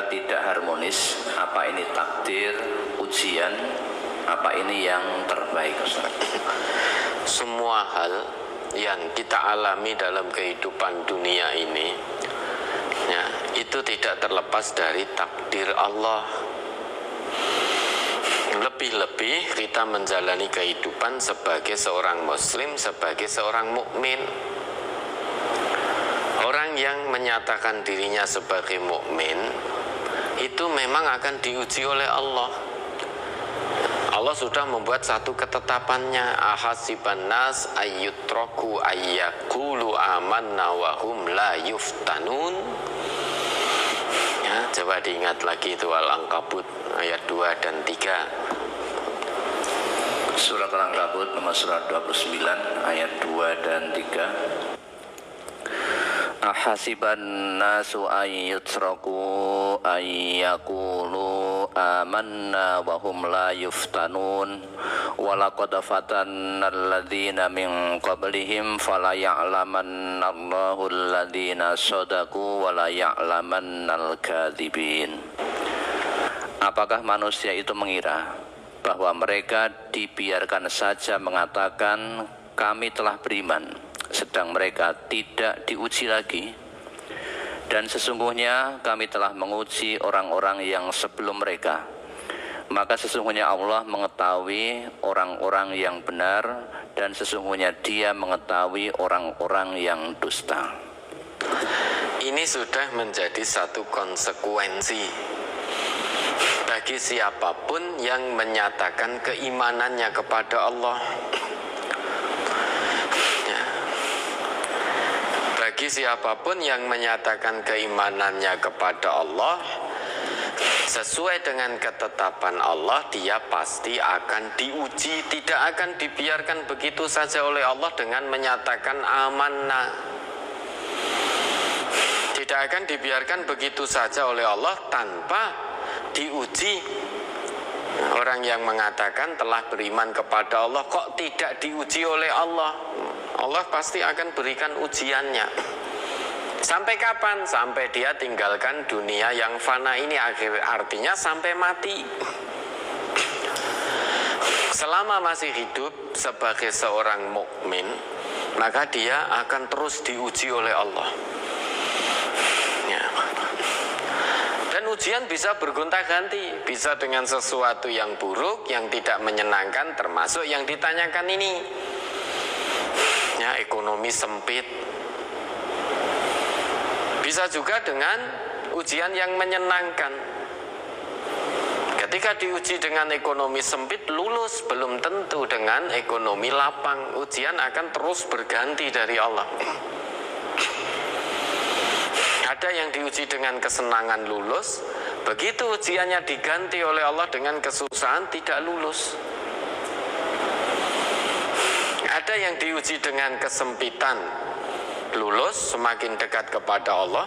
mereka tidak harmonis. Apa ini takdir, ujian, apa ini yang terbaik, Ustaz? Semua hal yang kita alami dalam kehidupan dunia ini ya, itu tidak terlepas dari takdir Allah. Lebih-lebih kita menjalani kehidupan sebagai seorang muslim, sebagai seorang mukmin. Orang yang menyatakan dirinya sebagai mukmin itu memang akan diuji oleh Allah. Allah sudah membuat satu ketetapannya, ahasiban nas ayyutraku ayyaqulu amanna wa hum la yuftanun. Ya, coba diingat lagi itu Al-Ankabut ayat 2 dan 3. Surat Al-Ankabut nomor surat 29 ayat 2 dan 3. Ahasiban nasu ayyutraku ayyaqulu amanna wa hum la yuftanun walaqad fatanna alladhina min qablihim fala ya'lamanna Allahu alladhina shadaqu wa la ya'lamanna al-kadhibin. Apakah manusia itu mengira bahwa mereka dibiarkan saja mengatakan kami telah beriman, sedang mereka tidak diuji lagi? Dan sesungguhnya kami telah menguji orang-orang yang sebelum mereka, maka sesungguhnya Allah mengetahui orang-orang yang benar, dan sesungguhnya Dia mengetahui orang-orang yang dusta. Ini sudah menjadi satu konsekuensi bagi siapapun yang menyatakan keimanannya kepada Allah. Bagi siapapun yang menyatakan keimanannya kepada Allah sesuai dengan ketetapan Allah, dia pasti akan diuji. Tidak akan dibiarkan begitu saja oleh Allah dengan menyatakan amanah. Tidak akan dibiarkan begitu saja oleh Allah tanpa diuji. Orang yang mengatakan telah beriman kepada Allah kok tidak diuji oleh Allah? Allah pasti akan berikan ujiannya. Sampai kapan? Sampai dia tinggalkan dunia yang fana ini, artinya sampai mati. Selama masih hidup sebagai seorang mukmin, maka dia akan terus diuji oleh Allah. Ya. Dan ujian bisa bergonta-ganti, bisa dengan sesuatu yang buruk, yang tidak menyenangkan, termasuk yang ditanyakan ini. Ya, ekonomi sempit. Bisa juga dengan ujian yang menyenangkan. Ketika diuji dengan ekonomi sempit, lulus. Belum tentu dengan ekonomi lapang. Ujian akan terus berganti dari Allah. Ada yang diuji dengan kesenangan, lulus. Begitu ujiannya diganti oleh Allah dengan kesusahan, tidak lulus. Ada yang diuji dengan kesempitan, lulus, semakin dekat kepada Allah.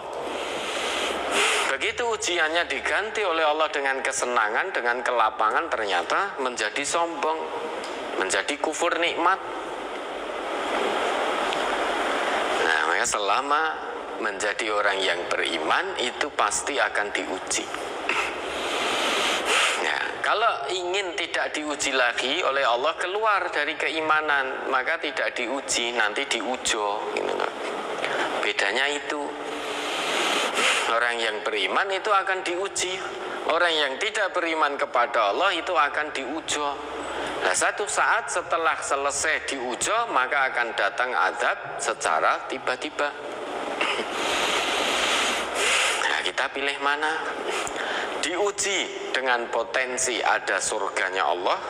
Begitu ujiannya diganti oleh Allah dengan kesenangan, dengan kelapangan, ternyata menjadi sombong, menjadi kufur nikmat. Nah, maka selama menjadi orang yang beriman itu pasti akan diuji. Kalau ingin tidak diuji lagi oleh Allah, keluar dari keimanan, maka tidak diuji, nanti diujo. Bedanya itu. Orang yang beriman itu akan diuji. Orang yang tidak beriman kepada Allah itu akan diujo. Nah, satu saat setelah selesai diujo, maka akan datang azab secara tiba-tiba. Nah, kita pilih mana? Diuji dengan potensi ada surganya Allah,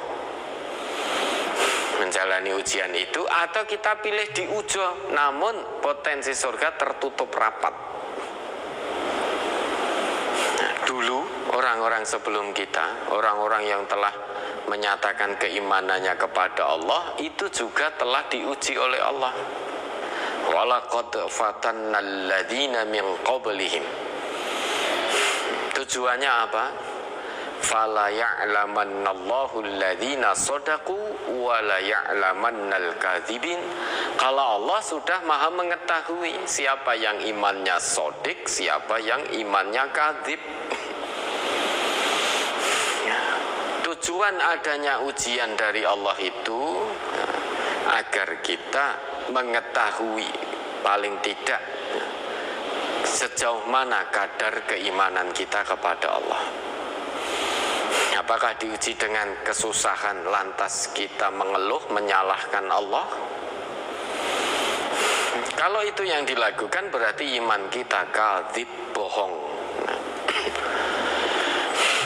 menjalani ujian itu, atau kita pilih diujo namun potensi surga tertutup rapat. Nah, dulu orang-orang sebelum kita, orang-orang yang telah menyatakan keimanannya kepada Allah, itu juga telah diuji oleh Allah. Walaqad fatannal ladzina min qablihim. Tujuannya apa? Fala ya'lamannallahu alladhina shadaqu wa la ya'lamannal kadzibin. Kalau Allah sudah maha mengetahui siapa yang imannya sodik, siapa yang imannya kadzib. tujuan adanya ujian dari Allah itu agar kita mengetahui paling tidak sejauh mana kadar keimanan kita kepada Allah. Apakah diuji dengan kesusahan lantas kita mengeluh, menyalahkan Allah? Kalau itu yang dilakukan berarti iman kita kadzib, bohong.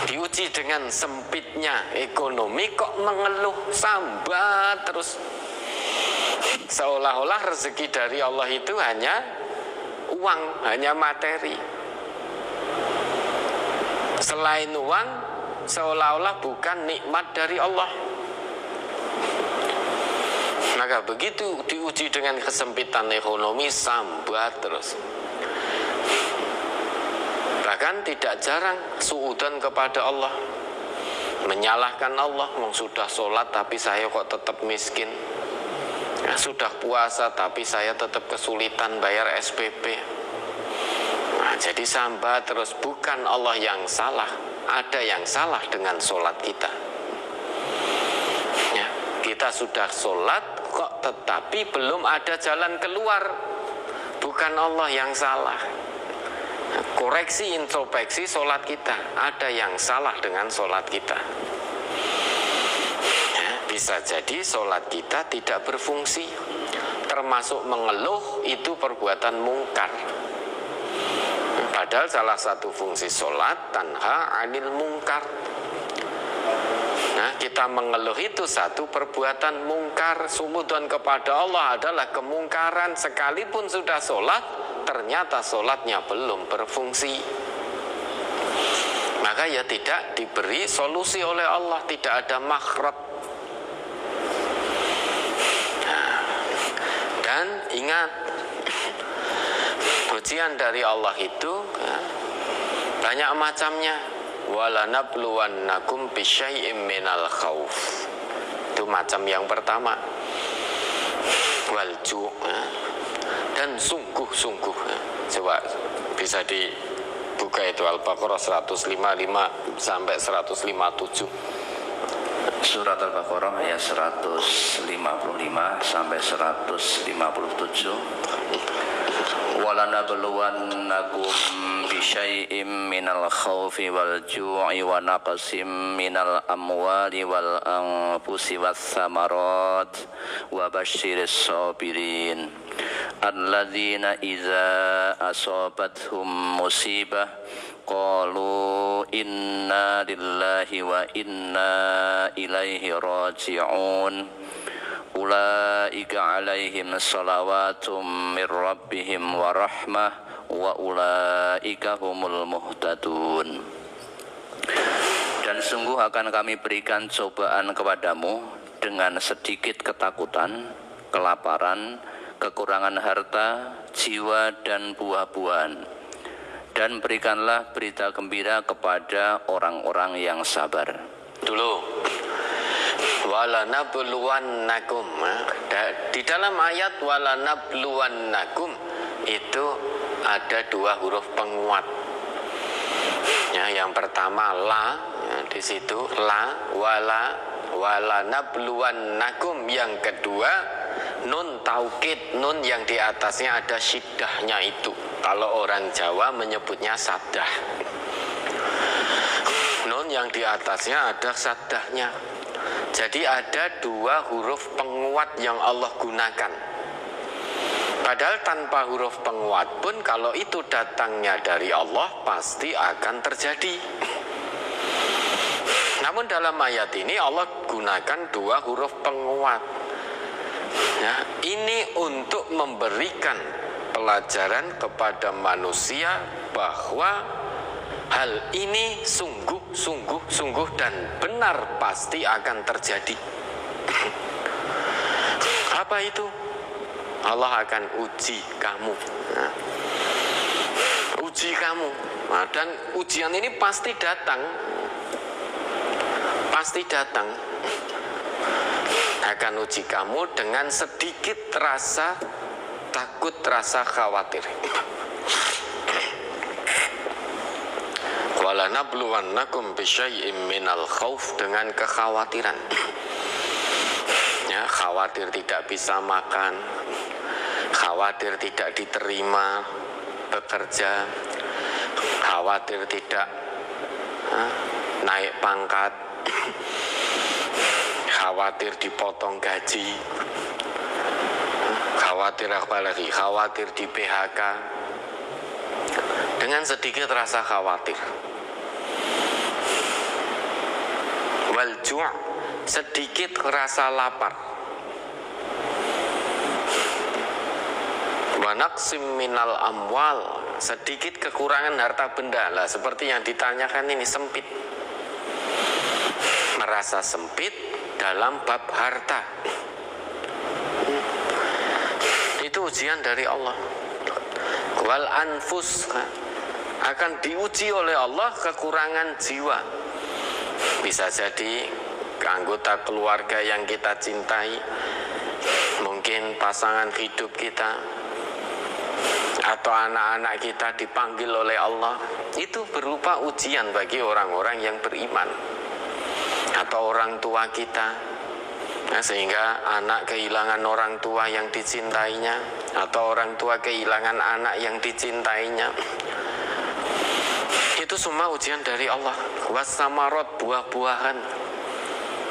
Diuji dengan sempitnya ekonomi kok mengeluh, sambat terus. Seolah-olah rezeki dari Allah itu hanya uang, hanya materi. Selain uang, seolah-olah bukan nikmat dari Allah. Maka begitu diuji dengan kesempitan ekonomi, sambat terus. Bahkan tidak jarang suudzon kepada Allah, menyalahkan Allah. Sudah sholat tapi saya kok tetap miskin, sudah puasa tapi saya tetap kesulitan bayar SPP. Jadi sambat terus. Bukan Allah yang salah, ada yang salah dengan sholat kita. Ya, kita sudah sholat kok tetapi belum ada jalan keluar. Bukan Allah yang salah. Koreksi, introspeksi sholat kita. Ada yang salah dengan sholat kita. Ya, bisa jadi sholat kita tidak berfungsi. Termasuk mengeluh itu perbuatan mungkar. Padahal salah satu fungsi sholat tanha anil mungkar. Nah, kita mengeluh itu satu perbuatan mungkar. Suudzon kepada Allah adalah kemungkaran. Sekalipun sudah sholat, ternyata sholatnya belum berfungsi. Maka ya tidak diberi solusi oleh Allah, tidak ada makhraj. Nah, dan ingat, ujian dari Allah itu banyak macamnya. Walanabluwannakum bisyai'im minal khauf. Itu macam yang pertama. Walju, dan sungguh-sungguh. Coba bisa dibuka itu Al-Baqarah 155 sampai 157. Surat Al-Baqarah ayat 155 sampai 157. Walanabluwannakum bisyai'im minal khawfi wal ju'i wa naqsim minal amwali wal anfusi was samarat wa basyiris sabirin alladzina idza asabathum musibah qalu inna lillahi wa inna ilaihi raji'un ulaika alaihim salawatum mir rabbihim wa rahmah wa ulaika humul muhtadun. Dan sungguh akan kami berikan cobaan kepadamu dengan sedikit ketakutan, kelaparan, kekurangan harta, jiwa dan buah-buahan. Dan berikanlah berita gembira kepada orang-orang yang sabar. Dulu walanabluwannakum, di dalam ayat walanabluwannakum itu ada dua huruf penguat. Ya, yang pertama la, ya, di situ la, walanabluwannakum. Yang kedua nun taukid, nun yang di atasnya ada syiddahnya itu. Kalau orang Jawa menyebutnya saddah. Nun yang di atasnya ada saddahnya. Jadi ada dua huruf penguat yang Allah gunakan. Padahal tanpa huruf penguat pun kalau itu datangnya dari Allah pasti akan terjadi. Namun dalam ayat ini Allah gunakan dua huruf penguat. Nah, ini untuk memberikan pelajaran kepada manusia bahwa hal ini sungguh dan benar pasti akan terjadi. Apa itu? Allah akan uji kamu. Nah, uji kamu. Nah, dan ujian ini pasti datang. Pasti datang. Akan uji kamu dengan sedikit rasa takut, rasa khawatir. walanabluwannakum bisyai'im minal khauf, dengan kekhawatiran. Ya, khawatir tidak bisa makan, khawatir tidak diterima bekerja, khawatir tidak naik pangkat, khawatir dipotong gaji, khawatir apa lagi? Khawatir di PHK. Dengan sedikit rasa khawatir. Wal ju', sedikit rasa lapar. Wa naqsim minal amwal, sedikit kekurangan harta benda. Lah seperti yang ditanyakan ini, sempit. Merasa sempit dalam bab harta. Itu ujian dari Allah. Wal anfus, akan diuji oleh Allah kekurangan jiwa. Bisa jadi anggota keluarga yang kita cintai, mungkin pasangan hidup kita, atau anak-anak kita dipanggil oleh Allah. Itu berupa ujian bagi orang-orang yang beriman, atau orang tua kita. Nah, sehingga anak kehilangan orang tua yang dicintainya, atau orang tua kehilangan anak yang dicintainya. Itu semua ujian dari Allah. Wasamarot, buah-buahan.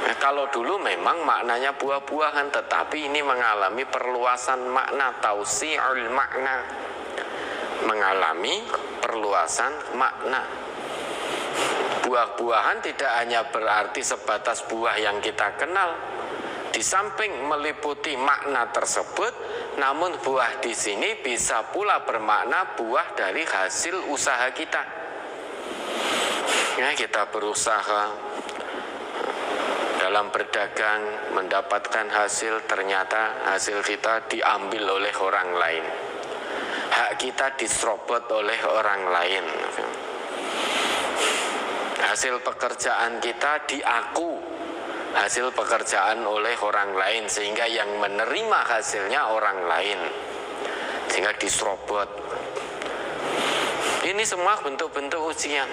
Nah, kalau dulu memang maknanya buah-buahan, tetapi ini mengalami perluasan makna, tausi'ul makna, mengalami perluasan makna. Buah-buahan tidak hanya berarti sebatas buah yang kita kenal. Di samping meliputi makna tersebut, namun buah di sini bisa pula bermakna buah dari hasil usaha kita. Ya, kita berusaha dalam berdagang, mendapatkan hasil, ternyata hasil kita diambil oleh orang lain. Hak kita diserobot oleh orang lain. Hasil pekerjaan kita diaku hasil pekerjaan oleh orang lain, sehingga yang menerima hasilnya orang lain, sehingga diserobot. Ini semua bentuk-bentuk ujian.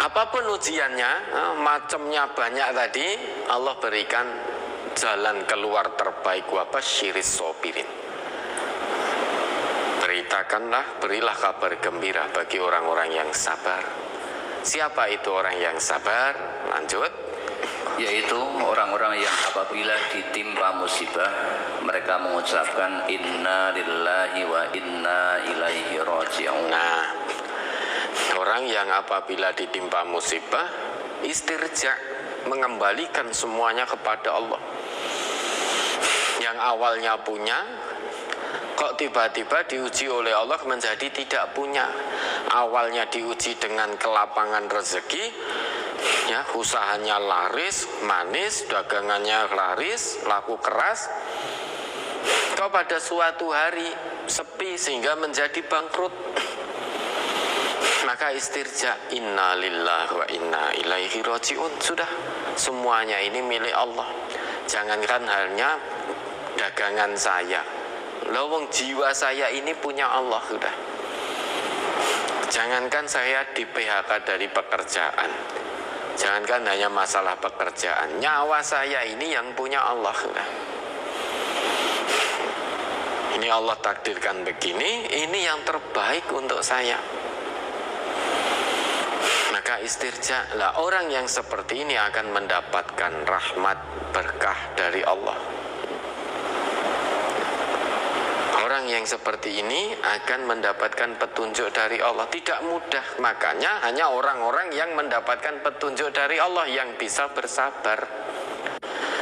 Apapun ujiannya, macamnya banyak tadi, Allah berikan jalan keluar terbaik. Wa basyiris sabirin. Beritakanlah, berilah kabar gembira bagi orang-orang yang sabar. Siapa itu orang yang sabar? Lanjut. Yaitu orang-orang yang apabila ditimpa musibah, mereka mengucapkan inna lillahi wa inna ilaihi raji'un. Nah, orang yang apabila ditimpa musibah, istirja, mengembalikan semuanya kepada Allah. Yang awalnya punya, kok tiba-tiba diuji oleh Allah menjadi tidak punya. Awalnya diuji dengan kelapangan rezeki, ya, usahanya laris, manis, dagangannya laris, laku keras. Kok pada suatu hari sepi sehingga menjadi bangkrut. Maka istirja, inna lillahi wa inna ilaihi raji'un. Sudah, semuanya ini milik Allah. Jangankan hanya dagangan saya, lawang jiwa saya ini punya Allah. Sudah, jangankan saya di PHK dari pekerjaan, jangankan hanya masalah pekerjaan, nyawa saya ini yang punya Allah. Sudah, ini Allah takdirkan begini, ini yang terbaik untuk saya. Maka istirja lah, orang yang seperti ini akan mendapatkan rahmat berkah dari Allah. Orang yang seperti ini akan mendapatkan petunjuk dari Allah. Tidak mudah, makanya hanya orang-orang yang mendapatkan petunjuk dari Allah yang bisa bersabar.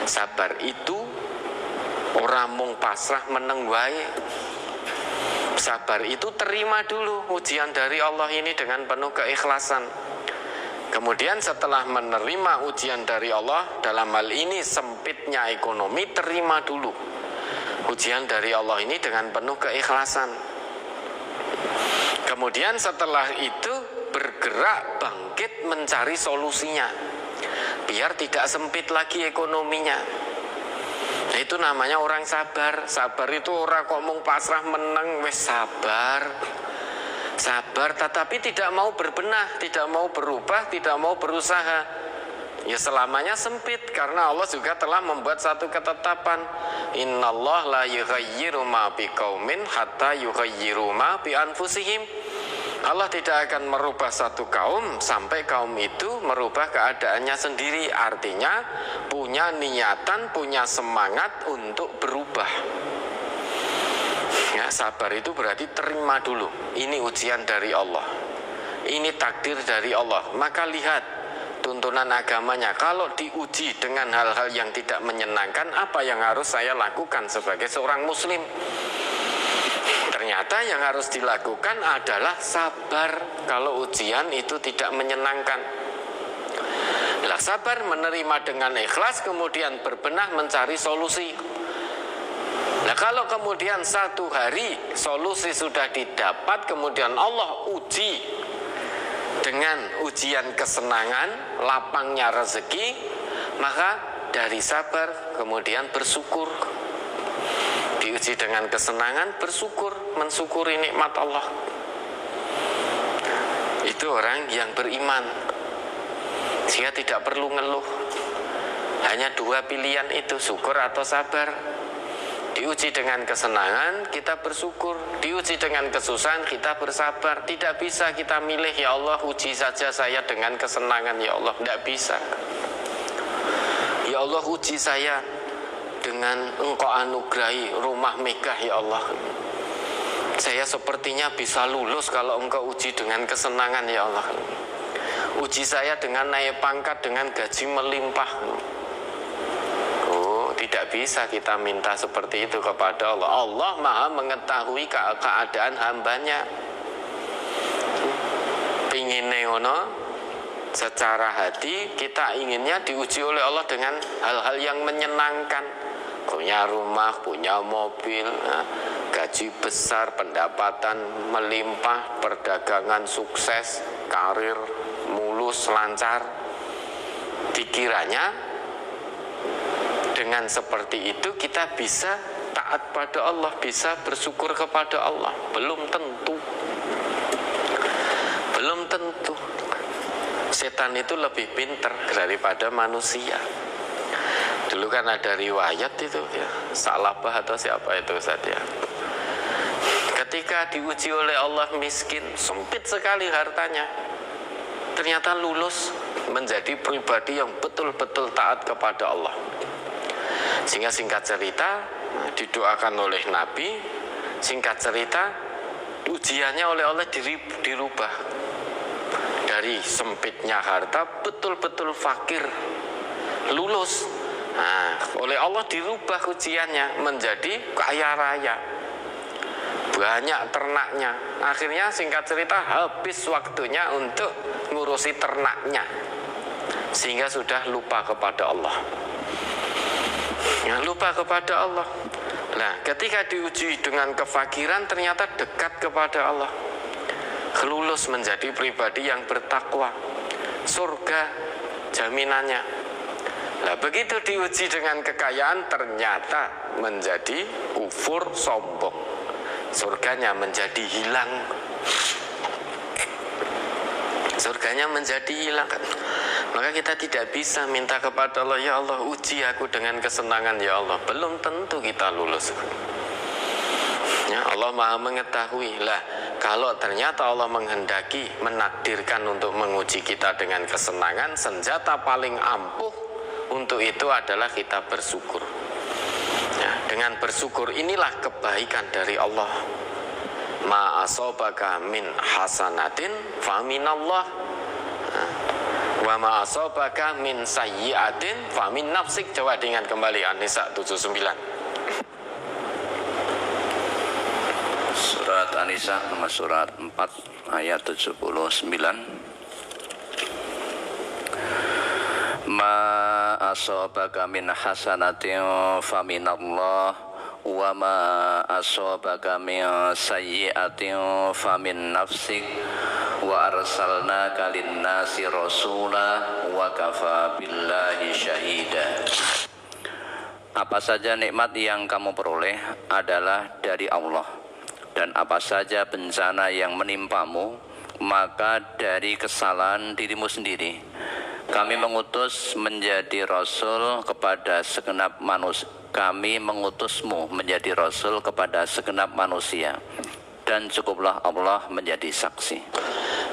Sabar itu ora mung pasrah meneng wae. Sabar itu terima dulu ujian dari Allah ini dengan penuh keikhlasan. Kemudian setelah menerima ujian dari Allah, dalam hal ini sempitnya ekonomi, terima dulu ujian dari Allah ini dengan penuh keikhlasan. Kemudian setelah itu bergerak bangkit mencari solusinya, biar tidak sempit lagi ekonominya. Nah, itu namanya orang sabar. Sabar itu orang kok mung pasrah meneng, wes sabar. Sabar tetapi tidak mau berbenah, tidak mau berubah, tidak mau berusaha. Ya selamanya sempit karena Allah juga telah membuat satu ketetapan. Innallaha la yughayyiru ma biqaumin hatta yughayyiru ma bi anfusihim. Allah tidak akan merubah satu kaum sampai kaum itu merubah keadaannya sendiri. Artinya punya niatan, punya semangat untuk berubah. Ya, sabar itu berarti terima dulu. Ini ujian dari Allah. Ini takdir dari Allah. Maka lihat tuntunan agamanya. Kalau diuji dengan hal-hal yang tidak menyenangkan, apa yang harus saya lakukan sebagai seorang muslim? Ternyata yang harus dilakukan adalah sabar kalau ujian itu tidak menyenangkan. Lah sabar menerima dengan ikhlas, kemudian berbenah mencari solusi. Nah kalau kemudian satu hari solusi sudah didapat, kemudian Allah uji dengan ujian kesenangan, lapangnya rezeki, maka dari sabar kemudian bersyukur. Diuji dengan kesenangan, bersyukur, mensyukuri nikmat Allah. Itu orang yang beriman. Sehingga tidak perlu ngeluh. Hanya dua pilihan itu, syukur atau sabar. Diuji dengan kesenangan, kita bersyukur. Diuji dengan kesusahan, kita bersabar. Tidak bisa kita milih, ya Allah uji saja saya dengan kesenangan, ya Allah. Tidak bisa. Ya Allah uji saya dengan Engkau anugerahi rumah megah, ya Allah. Saya sepertinya bisa lulus kalau Engkau uji dengan kesenangan, ya Allah. Uji saya dengan naik pangkat, dengan gaji melimpah. Tidak bisa kita minta seperti itu kepada Allah. Allah maha mengetahui keadaan hambanya. Pingin ngono secara hati, kita inginnya diuji oleh Allah dengan hal-hal yang menyenangkan. Punya rumah, punya mobil, gaji besar, pendapatan melimpah, perdagangan sukses, karir mulus, lancar. Dikiranya dengan seperti itu kita bisa taat pada Allah, bisa bersyukur kepada Allah. Belum tentu. Belum tentu. Setan itu lebih pintar daripada manusia. Dulu kan ada riwayat itu ya, Salabah atau siapa itu saja. Ketika diuji oleh Allah miskin, sempit sekali hartanya, ternyata lulus menjadi pribadi yang betul-betul taat kepada Allah. Sehingga singkat cerita didoakan oleh Nabi, singkat cerita ujiannya oleh Allah dirubah dari sempitnya harta betul-betul fakir, lulus. Nah, oleh Allah dirubah ujiannya menjadi kaya raya, banyak ternaknya. Akhirnya singkat cerita habis waktunya untuk ngurusi ternaknya, sehingga sudah lupa kepada Allah. Ya, lupa kepada Allah. Nah, ketika diuji dengan kefakiran, ternyata dekat kepada Allah, lulus menjadi pribadi yang bertakwa, surga jaminannya. Nah, begitu diuji dengan kekayaan, ternyata menjadi kufur, sombong, surganya menjadi hilang. Surganya menjadi hilang. Maka kita tidak bisa minta kepada Allah, ya Allah uji aku dengan kesenangan, ya Allah. Belum tentu kita lulus. Ya, Allah maha mengetahui. Lah, kalau ternyata Allah menghendaki, menakdirkan untuk menguji kita dengan kesenangan, senjata paling ampuh untuk itu adalah kita bersyukur. Ya, dengan bersyukur inilah kebaikan dari Allah. Ma asobaka min hasanatin fa minallah. Wa ma asobaka min sayyi'atin fa min nafsik. Coba dengan kembali An-Nisa 79. Surat An-Nisa nomor surat 4 ayat 79. Ma asobaka min hasanatin fa minallah wa ma asobaka min sayyi'atin fa min nafsik wa arsalnaka linnasi rasula wa kafa billahi syahida. Apa saja nikmat yang kamu peroleh adalah dari Allah. dan apa saja bencana yang menimpamu, maka dari kesalahan dirimu sendiri. Kami mengutus menjadi rasul kepada segenap manusia. Kami mengutusmu menjadi rasul kepada segenap manusia, dan cukuplah Allah menjadi saksi.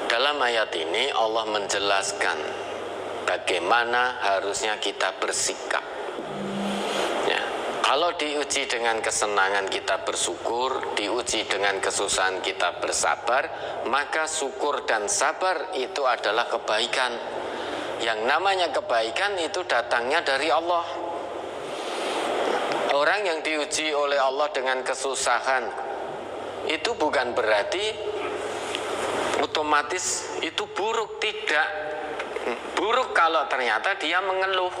Dalam ayat ini Allah menjelaskan bagaimana harusnya kita bersikap. Ya, kalau diuji dengan kesenangan kita bersyukur, diuji dengan kesusahan kita bersabar, maka syukur dan sabar itu adalah kebaikan. Yang namanya kebaikan itu datangnya dari Allah. Orang yang diuji oleh Allah dengan kesusahan itu bukan berarti otomatis itu buruk, tidak. Buruk kalau ternyata dia mengeluh,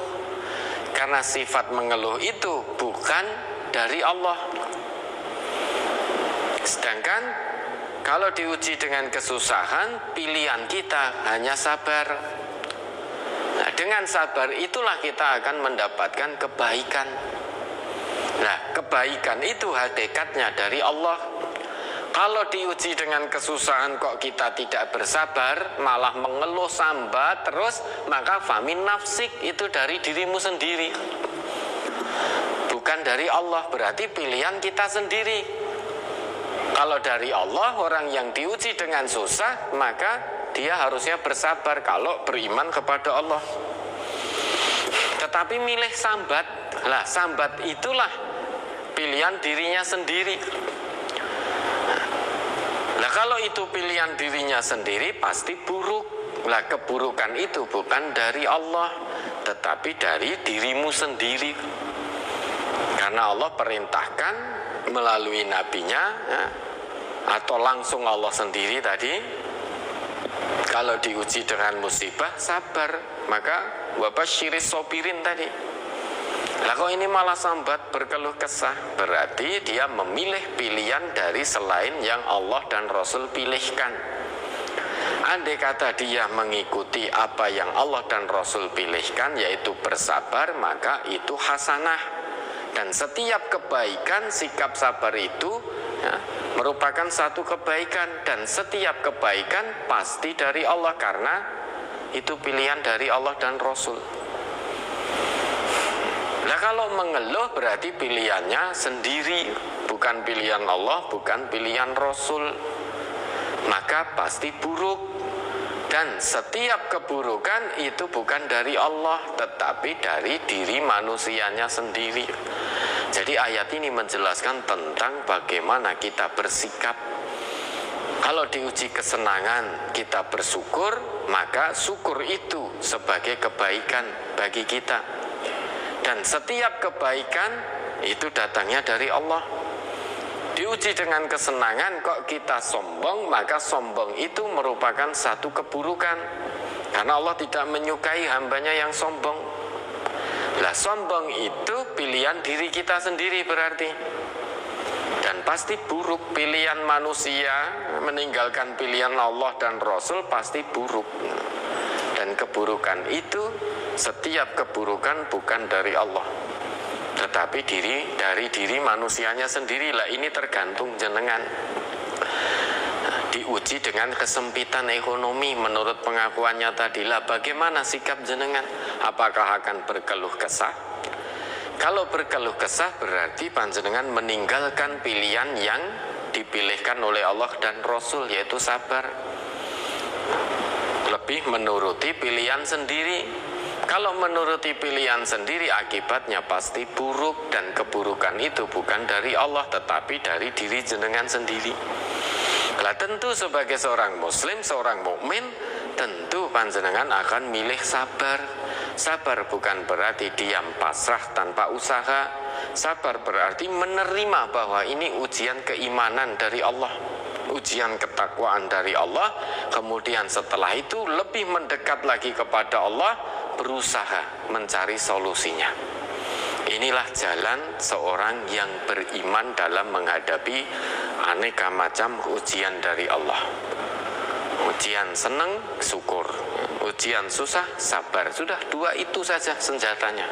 karena sifat mengeluh itu bukan dari Allah. Sedangkan kalau diuji dengan kesusahan, pilihan kita hanya sabar. Nah, dengan sabar itulah kita akan mendapatkan kebaikan. Nah, kebaikan itu hakikatnya dari Allah. Kalau diuji dengan kesusahan kok kita tidak bersabar, malah mengeluh sambat terus, maka famin nafsik, itu dari dirimu sendiri, bukan dari Allah. Berarti pilihan kita sendiri. Kalau dari Allah, orang yang diuji dengan susah, maka dia harusnya bersabar kalau beriman kepada Allah. Tetapi milih sambat, lah sambat itulah pilihan dirinya sendiri. Nah, kalau itu pilihan dirinya sendiri pasti buruk. Nah, keburukan itu bukan dari Allah, tetapi dari dirimu sendiri. Karena Allah perintahkan melalui nabinya, ya, atau langsung Allah sendiri tadi, kalau diuji dengan musibah sabar, maka wabasyiris sobirin tadi. Lah kok ini malah sambat berkeluh kesah, berarti dia memilih pilihan dari selain yang Allah dan Rasul pilihkan. Andai kata dia mengikuti apa yang Allah dan Rasul pilihkan, yaitu bersabar, maka itu hasanah. Dan setiap kebaikan, sikap sabar itu ya, merupakan satu kebaikan. Dan setiap kebaikan pasti dari Allah, karena itu pilihan dari Allah dan Rasul. Nah, kalau mengeluh berarti pilihannya sendiri, bukan pilihan Allah, bukan pilihan Rasul. Maka pasti buruk. Dan setiap keburukan itu bukan dari Allah, tetapi dari diri manusianya sendiri. Jadi ayat ini menjelaskan tentang bagaimana kita bersikap. Kalau diuji kesenangan kita bersyukur, maka syukur itu sebagai kebaikan bagi kita. Dan setiap kebaikan itu datangnya dari Allah. Diuji dengan kesenangan kok kita sombong, maka sombong itu merupakan satu keburukan. Karena Allah tidak menyukai hambanya yang sombong. Lah, sombong itu pilihan diri kita sendiri berarti. Dan pasti buruk. Pilihan manusia meninggalkan pilihan Allah dan Rasul pasti buruk. Dan keburukan itu, setiap keburukan bukan dari Allah, tetapi dari diri manusianya sendiri. Lah, ini tergantung jenengan. Diuji dengan kesempitan ekonomi menurut pengakuannya tadi. Lah, bagaimana sikap jenengan? Apakah akan berkeluh kesah? Kalau berkeluh kesah berarti panjenengan meninggalkan pilihan yang dipilihkan oleh Allah dan Rasul, yaitu sabar. Lebih menuruti pilihan sendiri. Kalau menuruti pilihan sendiri, akibatnya pasti buruk. Dan keburukan itu bukan dari Allah, tetapi dari diri jenengan sendiri. Lah, tentu sebagai seorang muslim, seorang mukmin, tentu panjenengan akan milih sabar. Sabar bukan berarti diam pasrah tanpa usaha. Sabar berarti menerima bahwa ini ujian keimanan dari Allah, ujian ketakwaan dari Allah. Kemudian setelah itu lebih mendekat lagi kepada Allah, berusaha mencari solusinya. Inilah jalan seorang yang beriman dalam menghadapi aneka macam ujian dari Allah. Ujian senang, syukur. Ujian susah, sabar. Sudah, dua itu saja senjatanya.